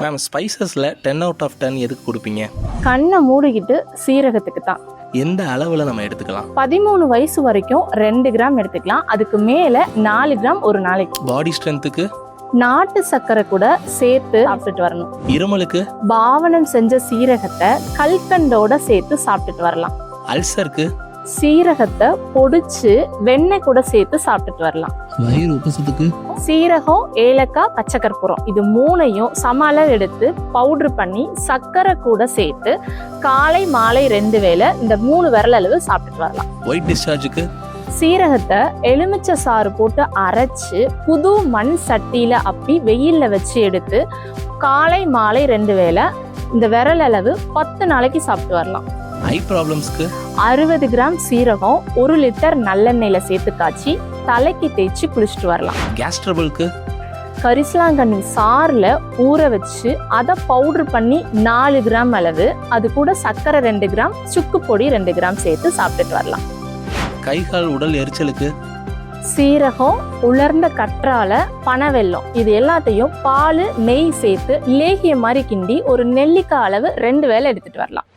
Ma'am ஸ்பைசஸில் 10 out of 10 எதுக்கு கொடுப்பீங்க? கண்ணை மூடிக்கிட்டு சீரகத்துக்கு தான். எந்த அளவில் நம்ம எடுத்துக்கலாம்? 13 வயசு வரைக்கும் 2 கிராம் எடுத்துக்கலாம். அதுக்கு மேலே 4 கிராம் ஒரு நாளைக்கு. பாடி ஸ்ட்ரென்த்துக்கு? நாட்டு சர்க்கரை கூட சேர்த்து சாப்பிட்டுட்டு வரணும். இருமலுக்கு? பாவனம் செஞ்ச சீரகத்தை கல்கண்டோட சேர்த்து சாப்பிட்டுட்டு வரலாம். அல்சருக்கு? சீரகத்தை பொடிச்சு வெண்ணெய் கூட சேர்த்து சாப்பிட்டுட்டு வரலாம். வயிறு உபசத்துக்கு? சீரகம், ஏலக்காய், பச்சை கற்பூரம் இது 3ஐயும் சம அளவு எடுத்து பவுடர் பண்ணி சர்க்கரை கூட சேர்த்து காலை மாலை 2 வேளை இந்த 3 விரல் அளவு சாப்பிட்டுட்டு வரலாம். ஒயிட் டிஸ்சார்ஜுக்கு? சீரகத்தை எலுமிச்சை சாறு போட்டு அரைச்சு புது மண் சட்டியில அப்பி வெயில்ல வச்சு எடுத்து காலை மாலை 2 வேளை இந்த விரல் அளவு 10 நாளைக்கு சாப்பிட்டு வரலாம். ஐ ப்ராப்ளம்ஸ்க்கு? 60 கிராம் சீரகம் 1 லிட்டர் நல்லெண்ணெயில சேர்த்து காய்ச்சி தலைக்கு தேய்ச்சி குளிச்சுட்டு வரலாம். கேஸ் ட்ரபிள்க்கு? கரிசலாங்கண்ணி சாறுல ஊற வச்சு அதை பவுடர் பண்ணி 4 கிராம் அளவு, அது கூட சர்க்கரை 2 கிராம், சுக்கு பொடி 2 கிராம் சேர்த்து சாப்பிட்டுட்டு வரலாம். கை கால் உடல் எரிச்சலுக்கு? சீரகம், உலர்ந்த கற்றாழை, பனவெல்லம் இது எல்லாத்தையும் பால், நெய் சேர்த்து லேகிய மாதிரி கிண்டி ஒரு நெல்லிக்காய் அளவு 2 வேளை எடுத்துட்டு வரலாம்.